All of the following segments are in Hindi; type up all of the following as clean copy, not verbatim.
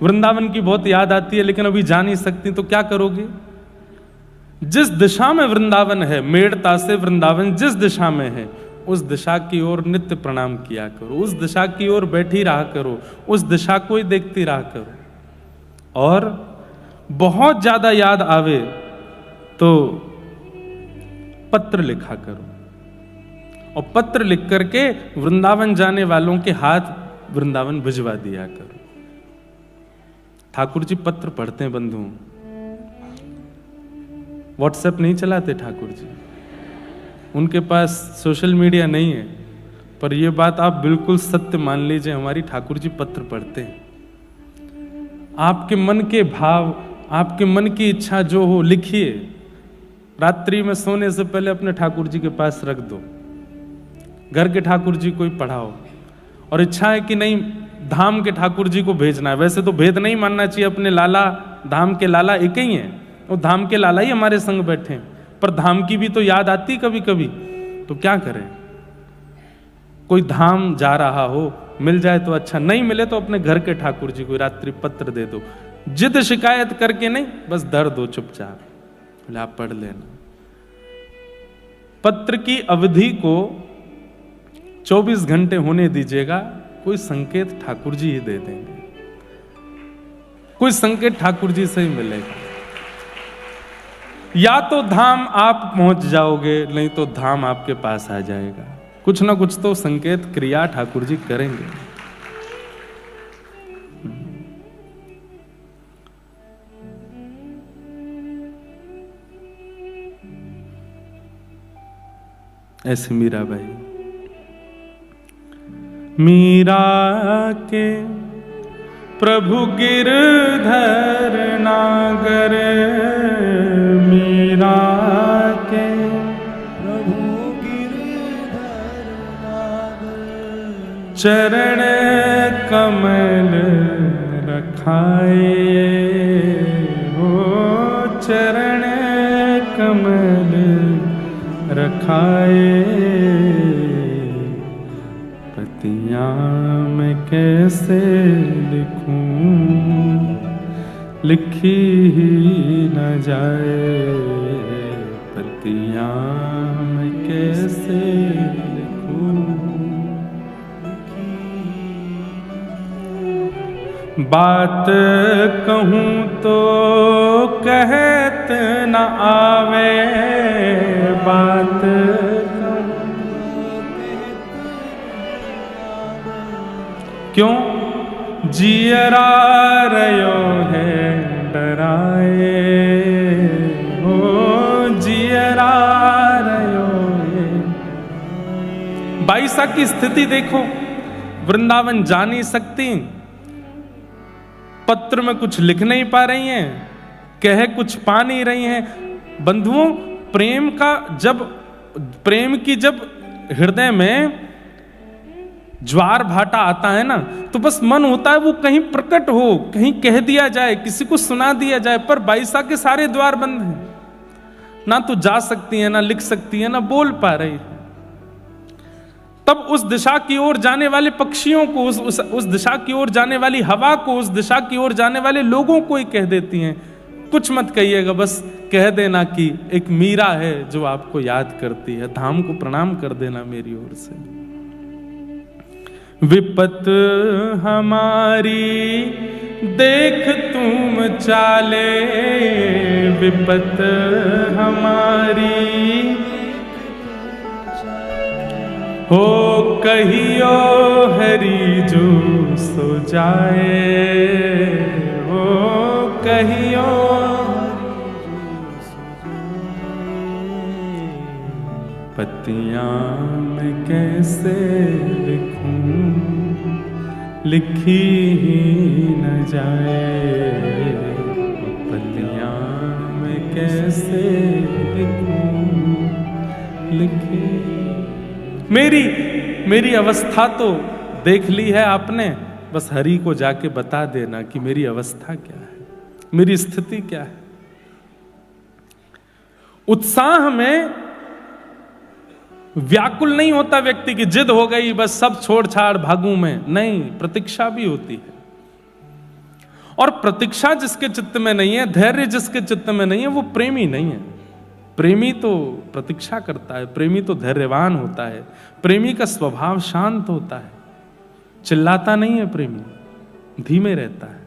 वृंदावन की बहुत याद आती है लेकिन अभी जा नहीं सकती, तो क्या करोगे? जिस दिशा में वृंदावन है, मेड़ता से वृंदावन जिस दिशा में है, उस दिशा की ओर नित्य प्रणाम किया करो, उस दिशा की ओर बैठी रहा करो, उस दिशा को ही देखती रहा करो। और बहुत ज्यादा याद आवे तो पत्र लिखा करो, और पत्र लिख करके वृंदावन जाने वालों के हाथ वृंदावन भिजवा दिया करो। ठाकुर जी पत्र पढ़ते हैं बंधुओं, व्हाट्सएप नहीं चलाते ठाकुर जी, उनके पास सोशल मीडिया नहीं है, पर यह बात आप बिल्कुल सत्य मान लीजिए, हमारी ठाकुर जी पत्र पढ़ते हैं। आपके मन के भाव, आपके मन की इच्छा जो हो लिखिए, रात्रि में सोने से पहले अपने ठाकुर जी के पास रख दो, घर के ठाकुर जी को ही पढ़ाओ। और इच्छा है कि नहीं धाम के ठाकुर जी को भेजना है, वैसे तो भेद नहीं मानना चाहिए, अपने लाला धाम के लाला एक ही हैं, और धाम के लाला ही हमारे संग बैठे हैं, पर धाम की भी तो याद आती कभी कभी, तो क्या करें? कोई धाम जा रहा हो, मिल जाए तो अच्छा, नहीं मिले तो अपने घर के ठाकुर जी को रात्रि पत्र दे दो, जिद शिकायत करके नहीं, बस दर दो चुपचाप, बोले आप पढ़ लेना। पत्र की अवधि को 24 घंटे होने दीजिएगा, कोई संकेत ठाकुर जी ही दे देंगे, कोई संकेत ठाकुर जी से ही मिलेगा। या तो धाम आप पहुंच जाओगे, नहीं तो धाम आपके पास आ जाएगा, कुछ ना कुछ तो संकेत क्रिया ठाकुर जी करेंगे। ऐसे मीराबाई, मीरा के प्रभु गिरधर नागर, मीरा के प्रभु गिरधर नागर, चरण कमल रखाए हो, चरण कमल रखाए, पतियाँ मैं कैसे लिखूं, लिखी ही न जाए, पतियाँ मैं कैसे लिखूं। बात कहूँ तो कहत न आवे, बात क्यों जियरा रयो है डराए, हो जियरा रयो है। बाईसा की स्थिति देखो, वृंदावन जा नहीं सकती, पत्र में कुछ लिख नहीं पा रही हैं, कह कुछ पा नहीं रही हैं। बंधुओं, प्रेम की जब हृदय में ज्वार भाटा आता है ना, तो बस मन होता है वो कहीं प्रकट हो, कहीं कह दिया जाए, किसी को सुना दिया जाए, पर बाईसा के सारे द्वार बंद हैं, ना तो जा सकती है, ना लिख सकती है, ना बोल पा रही है। तब उस दिशा की ओर जाने वाले पक्षियों को, उस दिशा की ओर जाने वाली हवा को, उस दिशा की ओर जाने वाले लोगों को ही कह देती हैं, कुछ मत कहिएगा, बस कह देना कि एक मीरा है जो आपको याद करती है, धाम को प्रणाम कर देना मेरी ओर से। विपत हमारी देख तुम चाले, विपत हमारी हो कहियो हरि जो सो जाए, हो कहियो पतियाँ मैं कैसे लिखूं, लिखी ही न जाए, पतियाँ मैं कैसे लिखूं, लिखी। मेरी अवस्था तो देख ली है आपने, बस हरि को जाके बता देना कि मेरी अवस्था क्या है, मेरी स्थिति क्या है। उत्साह में व्याकुल नहीं होता व्यक्ति की, जिद हो गई बस सब छोड़ छाड़ भागूं मैं, नहीं, प्रतीक्षा भी होती है। और प्रतीक्षा जिसके चित्त में नहीं है, धैर्य जिसके चित्त में नहीं है, वो प्रेमी नहीं है। प्रेमी तो प्रतीक्षा करता है, प्रेमी तो धैर्यवान होता है, प्रेमी का स्वभाव शांत होता है, चिल्लाता नहीं है, प्रेमी धीमे रहता है।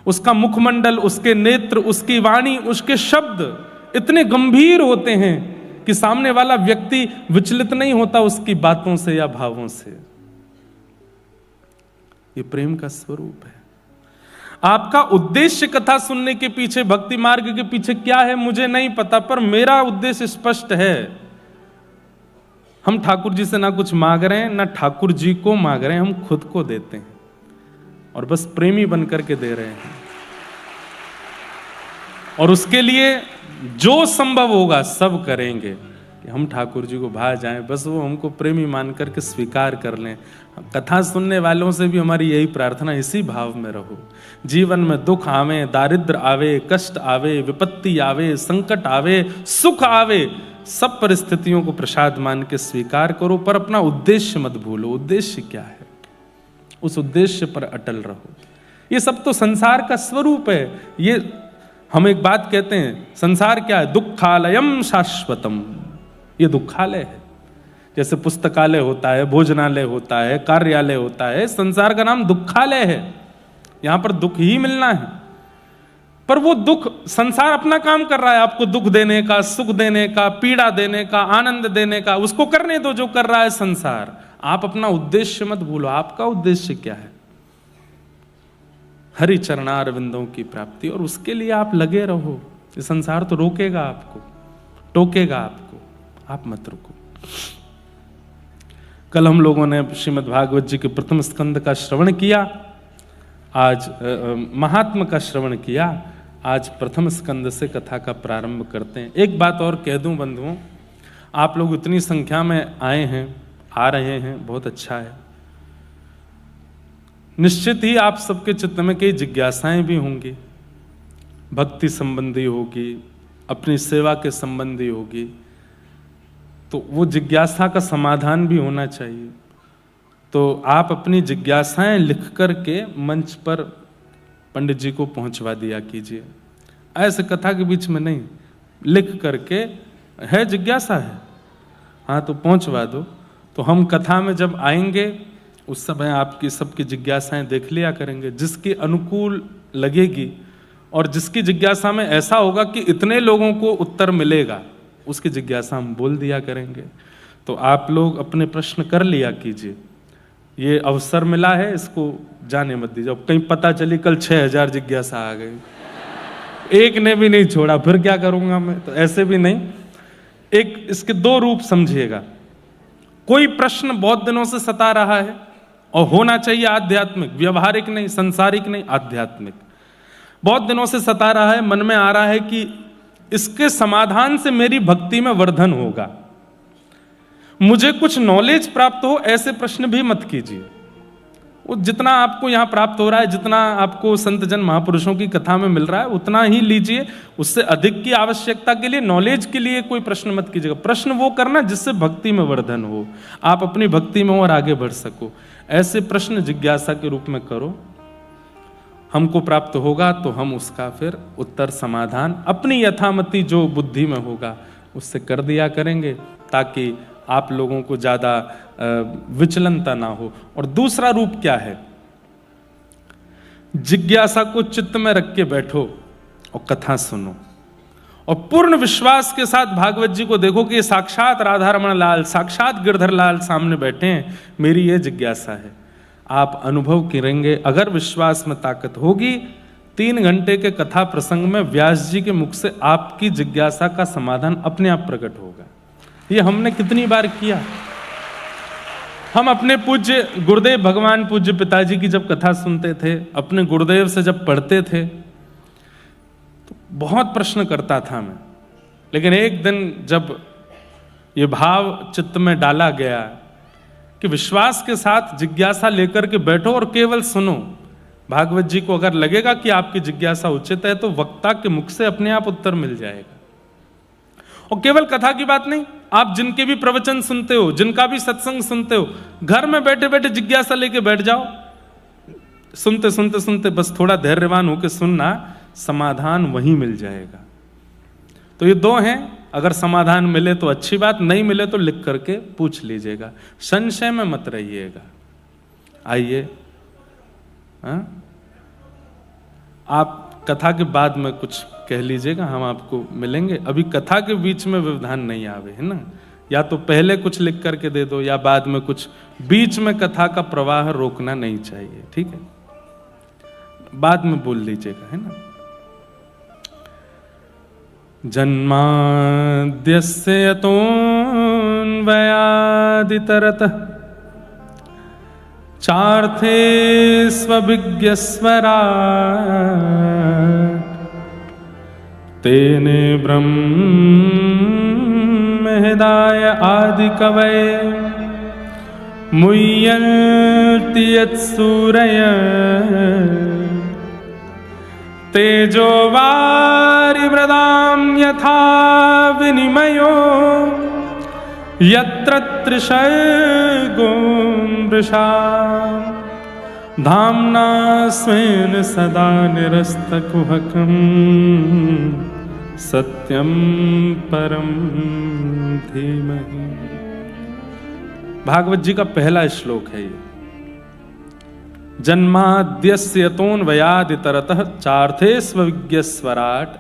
उसका मुखमंडल, उसके नेत्र, उसकी वाणी, उसके शब्द इतने गंभीर होते हैं कि सामने वाला व्यक्ति विचलित नहीं होता उसकी बातों से या भावों से। ये प्रेम का स्वरूप है। आपका उद्देश्य कथा सुनने के पीछे, भक्ति मार्ग के पीछे क्या है मुझे नहीं पता, पर मेरा उद्देश्य स्पष्ट है। हम ठाकुर जी से ना कुछ मांग रहे हैं, ना ठाकुर जी को मांग रहे हैं, हम खुद को देते हैं और बस प्रेमी बनकर के दे रहे हैं। और उसके लिए जो संभव होगा सब करेंगे कि हम ठाकुर जी को भा जाएं, बस वो हमको प्रेमी मान करके स्वीकार कर लें। कथा सुनने वालों से भी हमारी यही प्रार्थना, इसी भाव में रहो। जीवन में दुख आवे, दारिद्र आवे, कष्ट आवे, विपत्ति आवे, संकट आवे, सुख आवे, सब परिस्थितियों को प्रसाद मान के स्वीकार करो, पर अपना उद्देश्य मत भूलो। उद्देश्य क्या है, उस उद्देश्य पर अटल रहो। ये सब तो संसार का स्वरूप है। ये हम एक बात कहते हैं, संसार क्या है? दुखालयम शाश्वतम। ये दुखालय है। जैसे पुस्तकालय होता है, भोजनालय होता है, कार्यालय होता है, संसार का नाम दुखालय है। यहां पर दुख ही मिलना है, पर वो दुख, संसार अपना काम कर रहा है आपको दुख देने का, सुख देने का, पीड़ा देने का, आनंद देने का। उसको करने दो जो कर रहा है संसार। आप अपना उद्देश्य मत भूलो। आपका उद्देश्य क्या है? हरि चरणार विंदों की प्राप्ति, और उसके लिए आप लगे रहो। ये संसार तो रोकेगा आपको, टोकेगा आपको, आप मत रुको। कल हम लोगों ने श्रीमद् भागवत जी के प्रथम स्कंद का श्रवण किया, आज महात्म का श्रवण किया। आज प्रथम स्कंद से कथा का प्रारंभ करते हैं। एक बात और कह दूं बंधुओं, आप लोग इतनी संख्या में आए हैं, आ रहे हैं, बहुत अच्छा है। निश्चित ही आप सबके चित्त में कई जिज्ञासाएं भी होंगी, भक्ति संबंधी होगी, अपनी सेवा के संबंधी होगी, तो वो जिज्ञासा का समाधान भी होना चाहिए। तो आप अपनी जिज्ञासाएं लिख करके मंच पर पंडित जी को पहुंचवा दिया कीजिए। ऐसे कथा के बीच में नहीं, लिख करके, है जिज्ञासा है, हाँ तो पहुंचवा दो। तो हम कथा में जब आएंगे उस समय आपकी सबकी जिज्ञासाएं देख लिया करेंगे। जिसकी अनुकूल लगेगी और जिसकी जिज्ञासा में ऐसा होगा कि इतने लोगों को उत्तर मिलेगा, उसकी जिज्ञासा हम बोल दिया करेंगे। तो आप लोग अपने प्रश्न कर लिया कीजिए। ये अवसर मिला है, इसको जाने मत दीजिए। अब कहीं पता चली कल 6000 जिज्ञासा आ गई, एक ने भी नहीं छोड़ा, फिर क्या करूंगा मैं? तो ऐसे भी नहीं। एक इसके दो रूप समझिएगा। कोई प्रश्न बहुत दिनों से सता रहा है और होना चाहिए आध्यात्मिक, व्यवहारिक नहीं, संसारिक नहीं, आध्यात्मिक। बहुत दिनों से सता रहा है, मन में आ रहा है कि इसके समाधान से मेरी भक्ति में वर्धन होगा, मुझे कुछ नॉलेज प्राप्त हो, ऐसे प्रश्न भी मत कीजिए। वो जितना आपको यहाँ प्राप्त हो रहा है, जितना आपको संत जन महापुरुषों की कथा में मिल रहा है, उतना ही लीजिए। उससे अधिक की आवश्यकता के लिए, नॉलेज के लिए कोई प्रश्न मत कीजिएगा। प्रश्न वो करना जिससे भक्ति में वर्धन हो, आप अपनी भक्ति में और आगे बढ़ सको। ऐसे प्रश्न जिज्ञासा के रूप में करो। हमको प्राप्त होगा तो हम उसका फिर उत्तर, समाधान अपनी यथामति जो बुद्धि में होगा उससे कर दिया करेंगे, ताकि आप लोगों को ज्यादा विचलनता ना हो। और दूसरा रूप क्या है? जिज्ञासा को चित्त में रख के बैठो और कथा सुनो, और पूर्ण विश्वास के साथ भागवत जी को देखो कि साक्षात राधा रमण लाल, साक्षात गिरधर लाल सामने बैठे हैं। मेरी ये जिज्ञासा है। आप अनुभव करेंगे, अगर विश्वास में ताकत होगी, 3 घंटे के कथा प्रसंग में व्यास जी के मुख से आपकी जिज्ञासा का समाधान अपने आप प्रकट होगा। ये हमने कितनी बार किया। हम अपने पूज्य गुरुदेव भगवान पूज्य पिताजी की जब कथा सुनते थे, अपने गुरुदेव से जब पढ़ते थे, तो बहुत प्रश्न करता था मैं। लेकिन एक दिन जब ये भाव चित्त में डाला गया कि विश्वास के साथ जिज्ञासा लेकर के बैठो और केवल सुनो, भागवत जी को अगर लगेगा कि आपकी जिज्ञासा उचित है तो वक्ता के मुख से अपने आप उत्तर मिल जाएगा। और केवल कथा की बात नहीं, आप जिनके भी प्रवचन सुनते हो, जिनका भी सत्संग सुनते हो, घर में बैठे बैठे जिज्ञासा लेके बैठ जाओ। सुनते सुनते सुनते बस थोड़ा धैर्यवान होकर सुनना, समाधान वहीं मिल जाएगा। तो ये दो हैं, अगर समाधान मिले तो अच्छी बात, नहीं मिले तो लिख करके पूछ लीजिएगा, संशय में मत रहिएगा। आइए, आप कथा के बाद में कुछ कह लीजिएगा, हम आपको मिलेंगे। अभी कथा के बीच में व्यवधान नहीं आवे, है ना। या तो पहले कुछ लिख करके दे दो या बाद में कुछ, बीच में कथा का प्रवाह रोकना नहीं चाहिए, ठीक है। बाद में बोल लीजिएगा, है ना। जन्माद्यस्य यतोऽन्वयादितरतः चार्थे स्वविज्ञस्वराट् तेने ब्रह्महृदाय आदिकवये मुह्यन्ति यत्सूरयः तेजो वारिमृदां यथा विनिमयो यत्र त्रिसर्गो मृषा धाम्ना स्वेन सदा निरस्तकुहकं सत्यं परं धीमहि। भागवत जी का पहला श्लोक है ये। जन्माद्यस्य यतोऽन्वयादितरतः चार्थे स्वविज्ञस्वराट्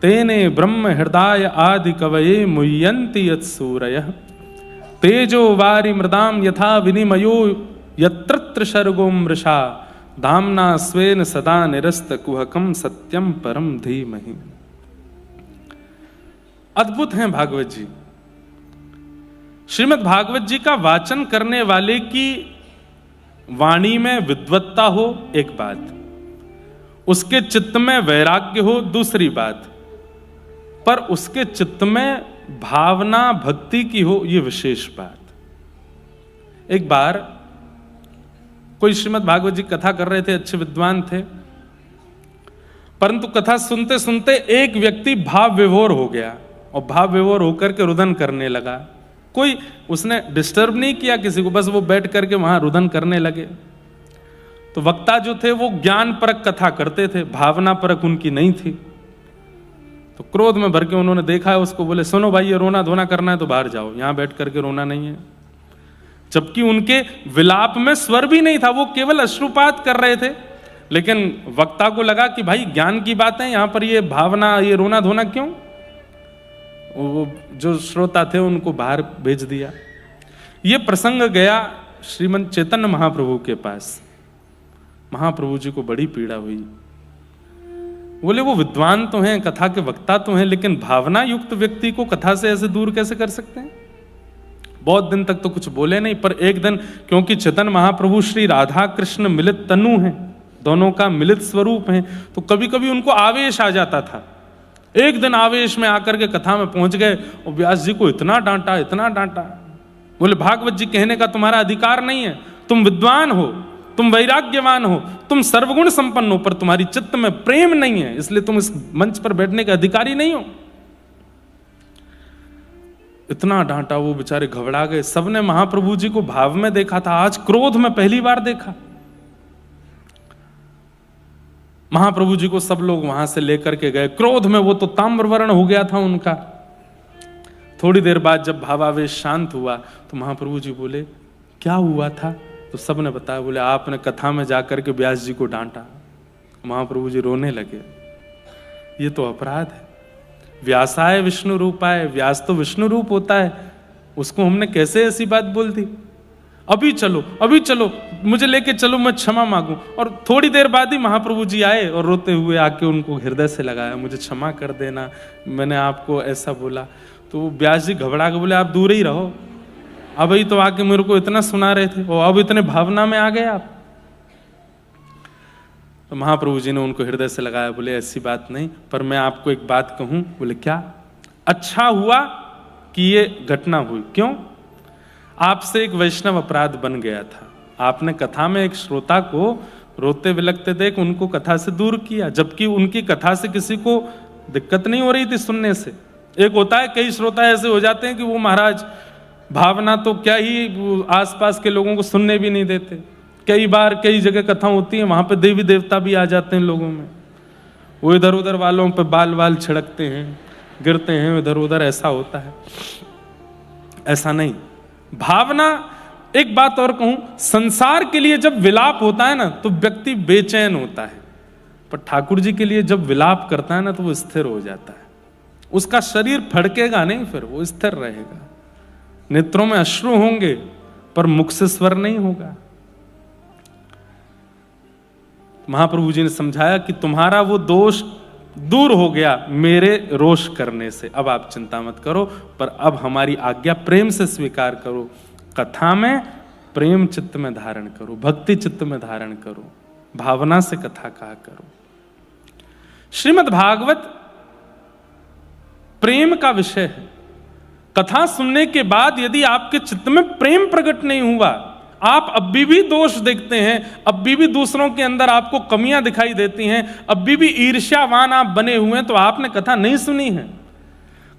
तेने ब्रह्म हृदय आदि कवये मुह्यन्ति यत्सूरयः तेजो वारि मृदां यथा विनिमयो यत्र त्रिसर्गो मृषा धाम्ना स्वेन सदा निरस्तकुहकं सत्यं परं धीमहि। अद्भुत हैं भागवत जी। श्रीमद् भागवत जी का वाचन करने वाले की वाणी में विद्वत्ता हो एक बात, उसके चित्त में वैराग्य हो दूसरी बात, पर उसके चित्त में भावना भक्ति की हो ये विशेष बात। एक बार कोई श्रीमद् भागवत जी कथा कर रहे थे, अच्छे विद्वान थे, परंतु कथा सुनते सुनते एक व्यक्ति भाव विभोर हो गया और भाव विभोर होकर के रुदन करने लगा। कोई उसने डिस्टर्ब नहीं किया किसी को, बस वो बैठ करके वहां रुदन करने लगे। तो वक्ता जो थे वो ज्ञान परक कथा करते थे, भावना परक उनकी नहीं थी। तो क्रोध में भर के उन्होंने देखा है उसको, बोले सुनो भाई ये रोना धोना करना है तो बाहर जाओ, यहां बैठ करके रोना नहीं है। जबकि उनके विलाप में स्वर भी नहीं था, वो केवल अश्रुपात कर रहे थे। लेकिन वक्ता को लगा कि भाई ज्ञान की बात है, यहां पर ये भावना ये रोना धोना क्यों। वो जो श्रोता थे उनको बाहर भेज दिया। ये प्रसंग गया श्रीमंत चैतन्य महाप्रभु के पास। महाप्रभु जी को बड़ी पीड़ा हुई। बोले वो विद्वान तो हैं, कथा के वक्ता तो हैं, लेकिन भावना युक्त व्यक्ति को कथा से ऐसे दूर कैसे कर सकते हैं। बहुत दिन तक तो कुछ बोले नहीं, पर एक दिन, क्योंकि चैतन्य महाप्रभु श्री राधा कृष्ण मिलित तनु हैं, दोनों का मिलित स्वरूप है, तो कभी कभी उनको आवेश आ जाता था। एक दिन आवेश में आकर के कथा में पहुंच गए और व्यास जी को इतना डांटा इतना डांटा। बोले भागवत जी कहने का तुम्हारा अधिकार नहीं है, तुम विद्वान हो, तुम वैराग्यवान हो, तुम सर्वगुण संपन्न हो, पर तुम्हारी चित्त में प्रेम नहीं है, इसलिए तुम इस मंच पर बैठने के अधिकारी नहीं हो। इतना डांटा, वो बेचारे घबरा गए। सबने महाप्रभु जी को भाव में देखा था, आज क्रोध में पहली बार देखा। महाप्रभु जी को सब लोग वहां से लेकर के गए। क्रोध में वो तो ताम्रवर्ण हो गया था उनका। थोड़ी देर बाद जब भावावेश शांत हुआ तो महाप्रभु जी बोले क्या हुआ था। तो सबने बताया। बोले आपने कथा में जाकर के व्यास जी को डांटा। महाप्रभु जी रोने लगे। ये तो अपराध है। व्यासाय विष्णु रूपाय, व्यास तो विष्णु रूप होता है, उसको हमने कैसे ऐसी बात बोल दी। अभी चलो अभी चलो, मुझे लेके चलो, मैं क्षमा मांगू। और थोड़ी देर बाद ही महाप्रभु जी आए और रोते हुए आके उनको हृदय से लगाया, मुझे क्षमा कर देना, मैंने आपको ऐसा बोला। तो व्यास जी घबरा के बोले आप दूर ही रहो, अभी तो आके मेरे को इतना सुना रहे थे और अब इतने भावना में आ गए आप। तो महाप्रभु जी ने उनको हृदय से लगाया, बोले ऐसी बात नहीं, पर मैं आपको एक बात कहूं। बोले क्या। अच्छा हुआ कि ये घटना हुई। क्यों। आपसे एक वैष्णव अपराध बन गया था। आपने कथा में एक श्रोता को रोते विलखते देख उनको कथा से दूर किया, जबकि उनकी कथा से किसी को दिक्कत नहीं हो रही थी सुनने से। एक होता है कई श्रोता ऐसे हो जाते हैं कि वो महाराज भावना तो क्या ही आसपास के लोगों को सुनने भी नहीं देते। कई बार कई जगह कथा होती है, वहां पे देवी देवता भी आ जाते हैं लोगों में, वो इधर उधर वालों पे बाल बाल छिड़कते हैं, गिरते हैं इधर उधर, ऐसा होता है। ऐसा नहीं। भावना, एक बात और कहूं, संसार के लिए जब विलाप होता है ना तो व्यक्ति बेचैन होता है, पर ठाकुर जी के लिए जब विलाप करता है ना तो वो स्थिर हो जाता है। उसका शरीर फड़केगा नहीं, फिर वो स्थिर रहेगा। नेत्रों में अश्रु होंगे पर मुख से स्वर नहीं होगा। महाप्रभु जी ने समझाया कि तुम्हारा वो दोष दूर हो गया मेरे रोष करने से, अब आप चिंता मत करो, पर अब हमारी आज्ञा प्रेम से स्वीकार करो। कथा में प्रेम चित्त में धारण करो, भक्ति चित्त में धारण करो, भावना से कथा कहा करो। श्रीमद् भागवत प्रेम का विषय है। कथा सुनने के बाद यदि आपके चित्त में प्रेम प्रकट नहीं हुआ, आप अब भी दोष देखते हैं, अब भी दूसरों के अंदर आपको कमियां दिखाई देती हैं, अब भी ईर्ष्यावान आप बने हुए हैं, तो आपने कथा नहीं सुनी है।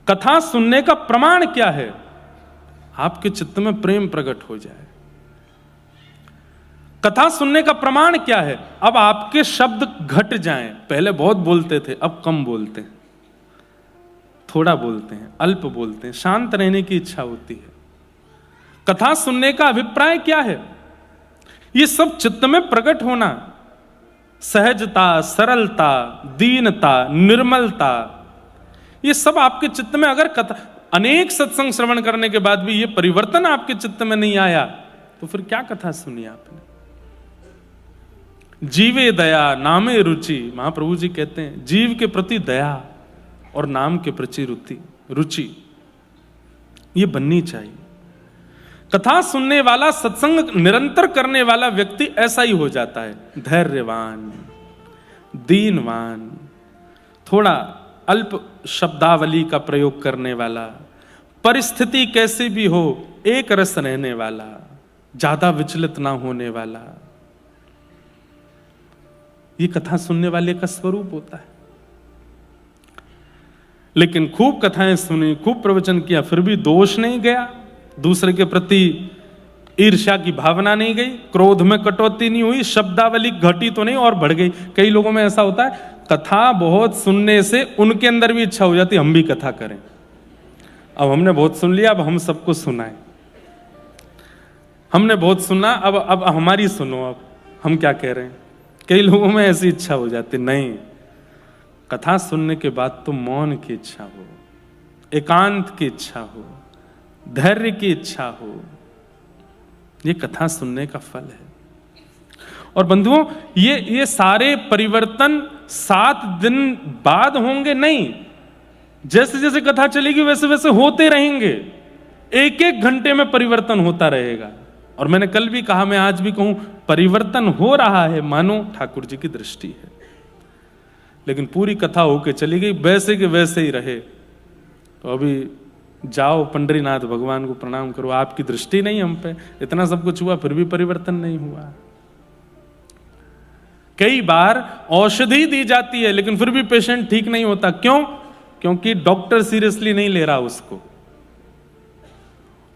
कथा सुनने का प्रमाण क्या है? आपके चित्त में प्रेम प्रकट हो जाए। कथा सुनने का प्रमाण क्या है? अब आपके शब्द घट जाएं। पहले बहुत बोलते थे, अब कम बोलते हैं, थोड़ा बोलते हैं, अल्प बोलते हैं, शांत रहने की इच्छा होती है। कथा सुनने का अभिप्राय क्या है? ये सब चित्त में प्रकट होना, सहजता, सरलता, दीनता, निर्मलता, ये सब आपके चित्त में, अगर कथा, अनेक सत्संग श्रवण करने के बाद भी ये परिवर्तन आपके चित्त में नहीं आया तो फिर क्या कथा सुनी आपने? जीवे दया नामे रुचि, महाप्रभु जी कहते हैं जीव के प्रति दया और नाम के प्रति रुचि ये बननी चाहिए। कथा सुनने वाला, सत्संग निरंतर करने वाला व्यक्ति ऐसा ही हो जाता है, धैर्यवान, दीनवान, थोड़ा अल्प शब्दावली का प्रयोग करने वाला, परिस्थिति कैसी भी हो एक रस रहने वाला, ज्यादा विचलित ना होने वाला। ये कथा सुनने वाले का स्वरूप होता है। लेकिन खूब कथाएं सुनी, खूब प्रवचन किया, फिर भी दोष नहीं गया, दूसरे के प्रति ईर्ष्या की भावना नहीं गई, क्रोध में कटौती नहीं हुई, शब्दावली घटी तो नहीं और बढ़ गई। कई लोगों में ऐसा होता है, कथा बहुत सुनने से उनके अंदर भी इच्छा हो जाती है हम भी कथा करें। अब हमने बहुत सुन लिया, अब हम सबको सुनाएं। हमने बहुत सुना, अब हमारी सुनो, अब हम क्या कह रहे हैं। कई लोगों में ऐसी इच्छा हो जाती, नहीं, कथा सुनने के बाद तो मौन की इच्छा हो, एकांत की इच्छा हो, धैर्य की इच्छा हो, ये कथा सुनने का फल है। और बंधुओं, ये सारे परिवर्तन 7 दिन बाद होंगे नहीं, जैसे जैसे कथा चलेगी वैसे वैसे होते रहेंगे। एक एक घंटे में परिवर्तन होता रहेगा। और मैंने कल भी कहा, मैं आज भी कहूं, परिवर्तन हो रहा है, मानो ठाकुर जी की दृष्टि है। लेकिन पूरी कथा होके चली गई, वैसे के वैसे ही रहे, तो अभी जाओ पंडरीनाथ भगवान को प्रणाम करो, आपकी दृष्टि नहीं हम पे, इतना सब कुछ हुआ फिर भी परिवर्तन नहीं हुआ। कई बार औषधि दी जाती है लेकिन फिर भी पेशेंट ठीक नहीं होता। क्यों? क्योंकि डॉक्टर सीरियसली नहीं ले रहा उसको।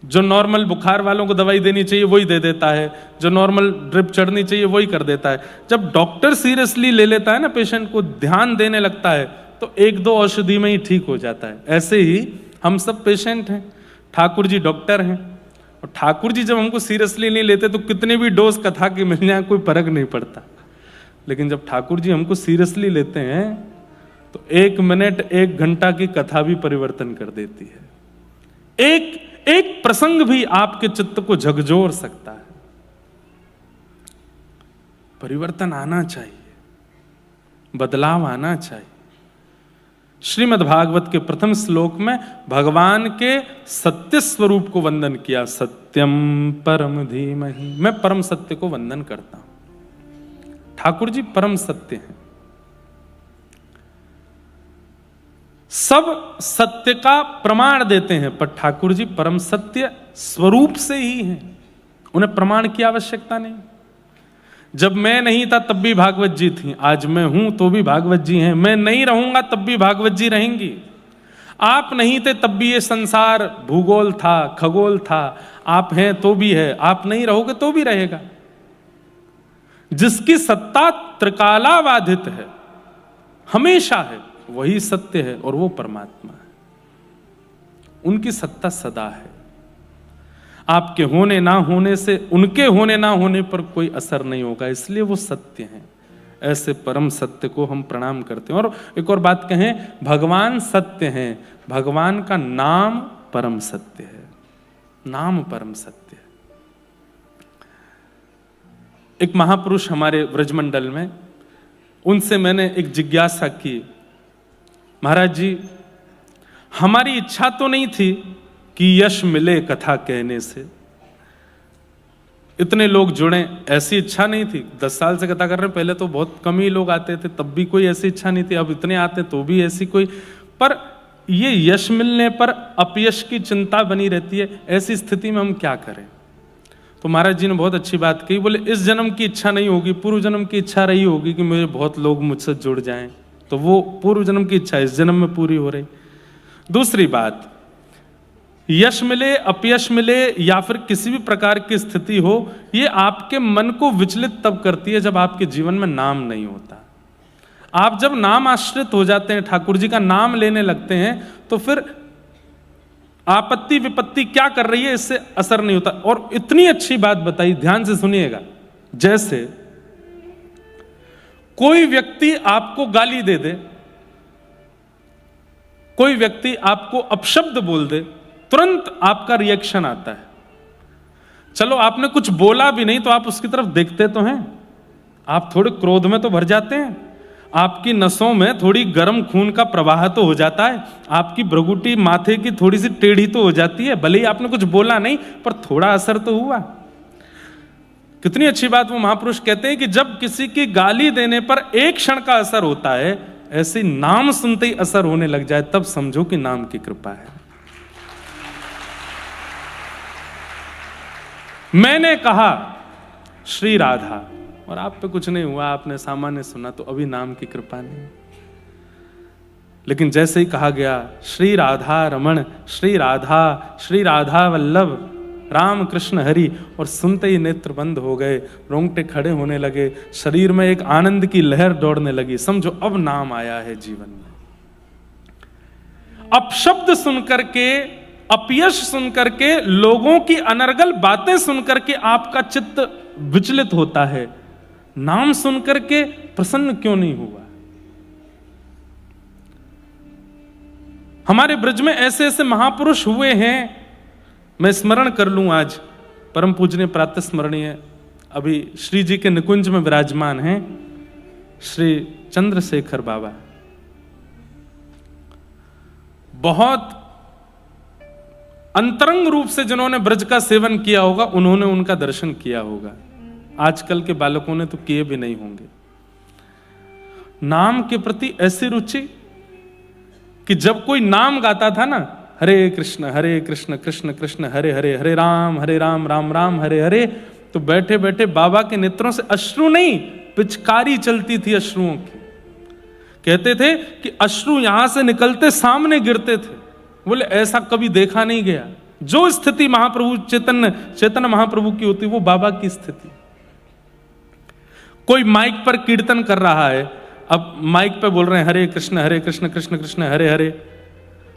जो नॉर्मल बुखार वालों को दवाई देनी चाहिए वही दे देता है, जो नॉर्मल ड्रिप चढ़नी चाहिए वही कर देता है। जब डॉक्टर सीरियसली ले लेता है ना, पेशेंट को ध्यान देने लगता है, तो 1-2 औषधि में ही ठीक हो जाता है। ऐसे ही हम सब पेशेंट हैं, ठाकुर जी डॉक्टर हैं, और ठाकुर जी जब हमको सीरियसली नहीं लेते तो कितने भी डोज कथा के मिल जाए कोई फर्क नहीं पड़ता। लेकिन जब ठाकुर जी हमको सीरियसली लेते हैं तो 1 मिनट 1 घंटा की कथा भी परिवर्तन कर देती है। एक प्रसंग भी आपके चित्त को झकझोर सकता है। परिवर्तन आना चाहिए, बदलाव आना चाहिए। श्रीमद् भागवत के प्रथम श्लोक में भगवान के सत्य स्वरूप को वंदन किया, सत्यम परम धीमहि। मैं परम सत्य को वंदन करता हूं। ठाकुर जी परम सत्य हैं। सब सत्य का प्रमाण देते हैं, पर ठाकुर जी परम सत्य स्वरूप से ही हैं, उन्हें प्रमाण की आवश्यकता नहीं। जब मैं नहीं था तब भी भागवत जी थी, आज मैं हूं तो भी भागवत जी हैं, मैं नहीं रहूंगा तब भी भागवत जी रहेंगी। आप नहीं थे तब भी ये संसार भूगोल था, खगोल था, आप हैं तो भी है, आप नहीं रहोगे तो भी रहेगा। जिसकी सत्ता त्रिकालाबाधित है, हमेशा है, वही सत्य है और वो परमात्मा है। उनकी सत्ता सदा है। आपके होने ना होने से, उनके होने ना होने पर कोई असर नहीं होगा, इसलिए वो सत्य हैं। ऐसे परम सत्य को हम प्रणाम करते हैं। और एक और बात कहें, भगवान सत्य हैं, भगवान का नाम परम सत्य है, नाम परम सत्य है। एक महापुरुष हमारे व्रजमंडल में, उनसे मैंने एक जिज्ञासा की, महाराज जी हमारी इच्छा तो नहीं थी कि यश मिले कथा कहने से, इतने लोग जुड़े, ऐसी इच्छा नहीं थी। 10 साल से कथा कर रहे हैं, पहले तो बहुत कम ही लोग आते थे, तब भी कोई ऐसी इच्छा नहीं थी। अब इतने आते तो भी ऐसी कोई, पर ये यश मिलने पर अपयश की चिंता बनी रहती है। ऐसी स्थिति में हम क्या करें? तो महाराज जी ने बहुत अच्छी बात कही, बोले इस जन्म की इच्छा नहीं होगी, पूर्व जन्म की इच्छा रही होगी कि मेरे बहुत लोग मुझसे जुड़ जाएं, तो वो पूर्व जन्म की इच्छा इस जन्म में पूरी हो रही। दूसरी बात, यश मिले अपयश मिले या फिर किसी भी प्रकार की स्थिति हो, ये आपके मन को विचलित तब करती है जब आपके जीवन में नाम नहीं होता। आप जब नाम आश्रित हो जाते हैं, ठाकुर जी का नाम लेने लगते हैं, तो फिर आपत्ति विपत्ति क्या कर रही है इससे असर नहीं होता। और इतनी अच्छी बात बताई, ध्यान से सुनिएगा, जैसे कोई व्यक्ति आपको गाली दे दे, कोई व्यक्ति आपको अपशब्द बोल दे, तुरंत आपका रिएक्शन आता है। चलो आपने कुछ बोला भी नहीं तो आप उसकी तरफ देखते तो हैं, आप थोड़े क्रोध में तो भर जाते हैं, आपकी नसों में थोड़ी गर्म खून का प्रवाह तो हो जाता है, आपकी भ्रुकुटी माथे की थोड़ी सी टेढ़ी तो हो जाती है, भले ही आपने कुछ बोला नहीं पर थोड़ा असर तो हुआ। कितनी अच्छी बात वो महापुरुष कहते हैं कि जब किसी की गाली देने पर एक क्षण का असर होता है, ऐसे नाम सुनते ही असर होने लग जाए, तब समझो कि नाम की कृपा है। मैंने कहा श्री राधा और आप पे कुछ नहीं हुआ, आपने सामान्य सुना, तो अभी नाम की कृपा नहीं। लेकिन जैसे ही कहा गया श्री राधा रमण, श्री राधा वल्लभ, राम कृष्ण हरि, और सुनते ही नेत्र बंद हो गए, रोंगटे खड़े होने लगे, शरीर में एक आनंद की लहर दौड़ने लगी। समझो अब नाम आया है जीवन में। अपशब्द सुनकर के, अपयश सुनकर के, लोगों की अनर्गल बातें सुनकर के आपका चित्त विचलित होता है, नाम सुनकर के प्रसन्न क्यों नहीं हुआ? हमारे ब्रज में ऐसे ऐसे महापुरुष हुए हैं, मैं स्मरण कर लूं आज, परम पूजनीय प्रातः स्मरणीय अभी श्री जी के निकुंज में विराजमान हैं श्री चंद्रशेखर बाबा। बहुत अंतरंग रूप से जिन्होंने ब्रज का सेवन किया होगा, उन्होंने उनका दर्शन किया होगा। आजकल के बालकों ने तो किए भी नहीं होंगे। नाम के प्रति ऐसी रुचि कि जब कोई नाम गाता था ना, हरे कृष्ण कृष्ण कृष्ण हरे हरे, हरे राम राम राम हरे हरे, तो बैठे बैठे बाबा के नेत्रों से अश्रु नहीं, पिचकारी चलती थी अश्रुओं की। कहते थे कि अश्रु यहां से निकलते सामने गिरते थे। बोले ऐसा कभी देखा नहीं गया। जो स्थिति महाप्रभु चैतन्य महाप्रभु की होती, वो बाबा की स्थिति। कोई माइक पर कीर्तन कर रहा है, अब माइक पे बोल रहे हैं हरे कृष्ण कृष्ण कृष्ण हरे हरे,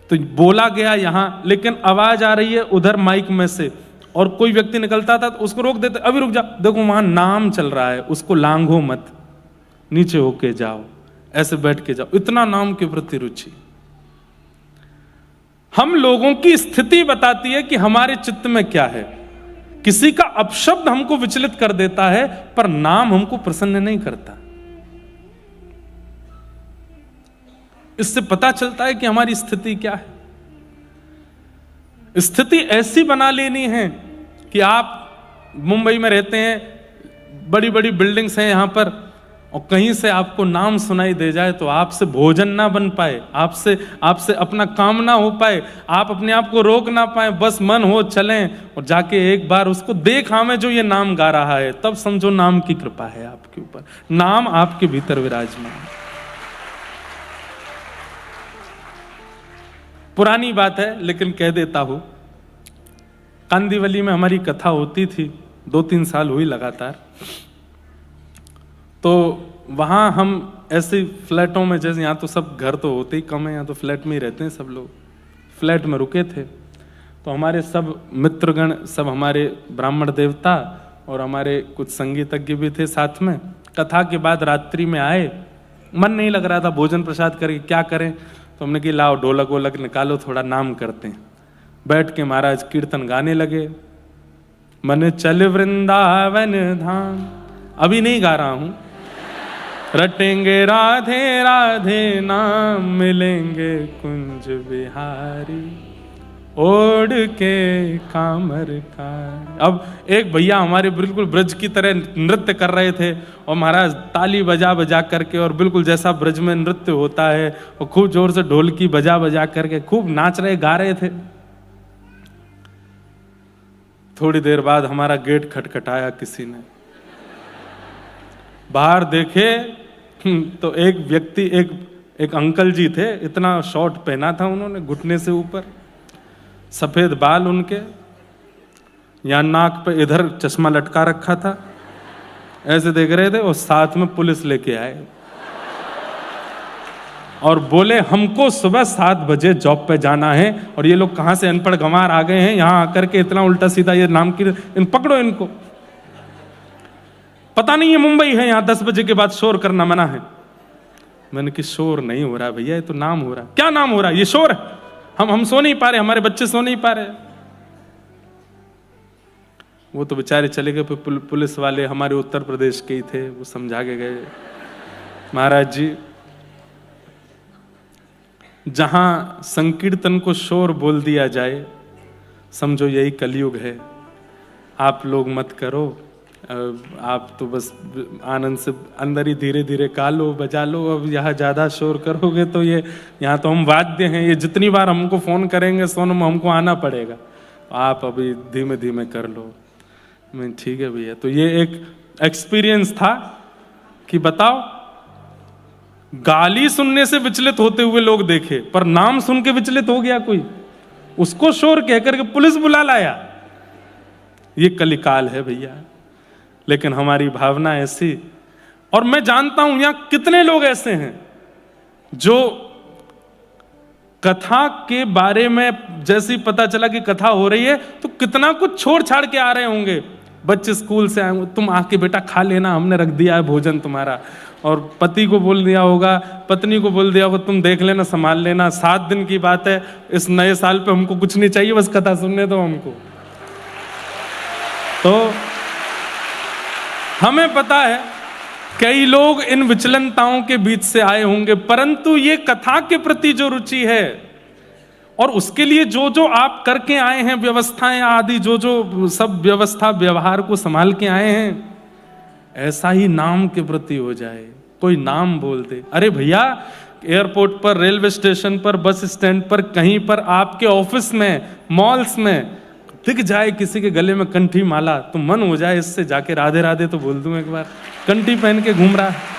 तो बोला गया यहां, लेकिन आवाज आ रही है उधर माइक में से, और कोई व्यक्ति निकलता था तो उसको रोक देते, अभी रुक जा, देखो वहां नाम चल रहा है, उसको लांघो मत, नीचे होके जाओ, ऐसे बैठ के जाओ। इतना नाम के प्रति रुचि। हम लोगों की स्थिति बताती है कि हमारे चित्त में क्या है। किसी का अपशब्द हमको विचलित कर देता है, पर नाम हमको प्रसन्न नहीं करता। इससे पता चलता है कि हमारी स्थिति क्या है। स्थिति ऐसी बना लेनी है कि आप मुंबई में रहते हैं, बड़ी बड़ी बिल्डिंग्स हैं यहां पर, और कहीं से आपको नाम सुनाई दे जाए तो आपसे भोजन ना बन पाए, आपसे अपना काम ना हो पाए, आप अपने आप को रोक ना पाए, बस मन हो चलें और जाके एक बार उसको देख हमें जो ये नाम गा रहा है, तब समझो नाम की कृपा है आपके ऊपर, नाम आपके भीतर विराजमान है। पुरानी बात है लेकिन कह देता हूं, कांदिवली में हमारी कथा होती थी, 2-3 साल हुई लगातार। तो वहाँ हम ऐसे फ्लैटों में, जैसे यहाँ तो सब घर तो होते ही कम है, यहाँ तो फ्लैट में ही रहते हैं सब लोग, फ्लैट में रुके थे। तो हमारे सब मित्रगण, सब हमारे ब्राह्मण देवता और हमारे कुछ संगीतज्ञ भी थे साथ में। कथा के बाद रात्रि में आए, मन नहीं लग रहा था भोजन प्रसाद करके क्या करें, तो हमने कि लाओ ढोलक वोलक निकालो, थोड़ा नाम करते हैं। बैठ के महाराज कीर्तन गाने लगे, मन चल वृंदावन धाम। अभी नहीं गा रहा हूं, रटेंगे राधे राधे नाम, मिलेंगे कुंज बिहारी, ओढ़ के कामर का। अब एक भैया हमारे बिल्कुल ब्रज की तरह नृत्य कर रहे थे, और महाराज ताली बजा बजा करके, और बिल्कुल जैसा ब्रज में नृत्य होता है, और खूब जोर से ढोलकी बजा बजा करके खूब नाच रहे, गा रहे थे। थोड़ी देर बाद हमारा गेट खटखटाया किसी ने, बाहर देखे तो एक व्यक्ति, एक अंकल जी थे, इतना शॉर्ट पहना था उन्होंने घुटने से ऊपर, सफेद बाल उनके, यहाँ नाक पे इधर चश्मा लटका रखा था, ऐसे देख रहे थे, और साथ में पुलिस लेके आए और बोले हमको सुबह 7 बजे जॉब पे जाना है, और ये लोग कहां से अनपढ़ गंवार आ गए हैं यहाँ आकर के इतना उल्टा सीधा ये नाम की, इन पकड़ो इनको, पता नहीं है मुंबई है, यहाँ 10 बजे के बाद शोर करना मना है। मैंने कि शोर नहीं हो रहा भैया, ये तो नाम हो रहा। क्या नाम हो रहा? ये शोर है, हम सो नहीं पा रहे, हमारे बच्चे सो नहीं पा रहे। वो तो बेचारे चले गए, पुलिस वाले हमारे उत्तर प्रदेश के ही थे, वो समझा के गए, महाराज जी जहां संकीर्तन को शोर बोल दिया जाए, समझो यही कलयुग है। आप लोग मत करो, आप तो बस आनंद से अंदर ही धीरे धीरे गा लो, बजा लो। अब यहाँ ज्यादा शोर करोगे तो ये, यहाँ तो हम वाद्य हैं, ये जितनी बार हमको फोन करेंगे सोनम हमको आना पड़ेगा, आप अभी धीमे धीमे कर लो। मैं ठीक है भैया। तो ये एक एक्सपीरियंस था कि बताओ, गाली सुनने से विचलित होते हुए लोग देखे, पर नाम सुन के विचलित हो गया कोई, उसको शोर कहकर के पुलिस बुला लाया। ये कलिकाल है भैया। लेकिन हमारी भावना ऐसी, और मैं जानता हूं यहां कितने लोग ऐसे हैं जो कथा के बारे में जैसे ही पता चला कि कथा हो रही है तो कितना कुछ छोड़ छाड़ के आ रहे होंगे। बच्चे स्कूल से आए, तुम आके बेटा खा लेना, हमने रख दिया है भोजन तुम्हारा। और पति को बोल दिया होगा, पत्नी को बोल दिया होगा, तुम देख लेना, संभाल लेना, 7 दिन की बात है, इस नए साल पे हमको कुछ नहीं चाहिए, बस कथा सुनने दो हमको। तो हमें पता है कई लोग इन विचलनताओं के बीच से आए होंगे, परंतु ये कथा के प्रति जो रुचि है और उसके लिए जो जो आप करके आए हैं, व्यवस्थाएं आदि, जो जो सब व्यवस्था व्यवहार को संभाल के आए हैं, ऐसा ही नाम के प्रति हो जाए। कोई नाम बोल दे, अरे भैया एयरपोर्ट पर, रेलवे स्टेशन पर, बस स्टैंड पर, कहीं पर, आपके ऑफिस में, मॉल्स में दिख जाए किसी के गले में कंठी माला, तो मन हो जाए इससे जाके राधे राधे तो बोल दूं एक बार, कंठी पहन के घूम रहा है।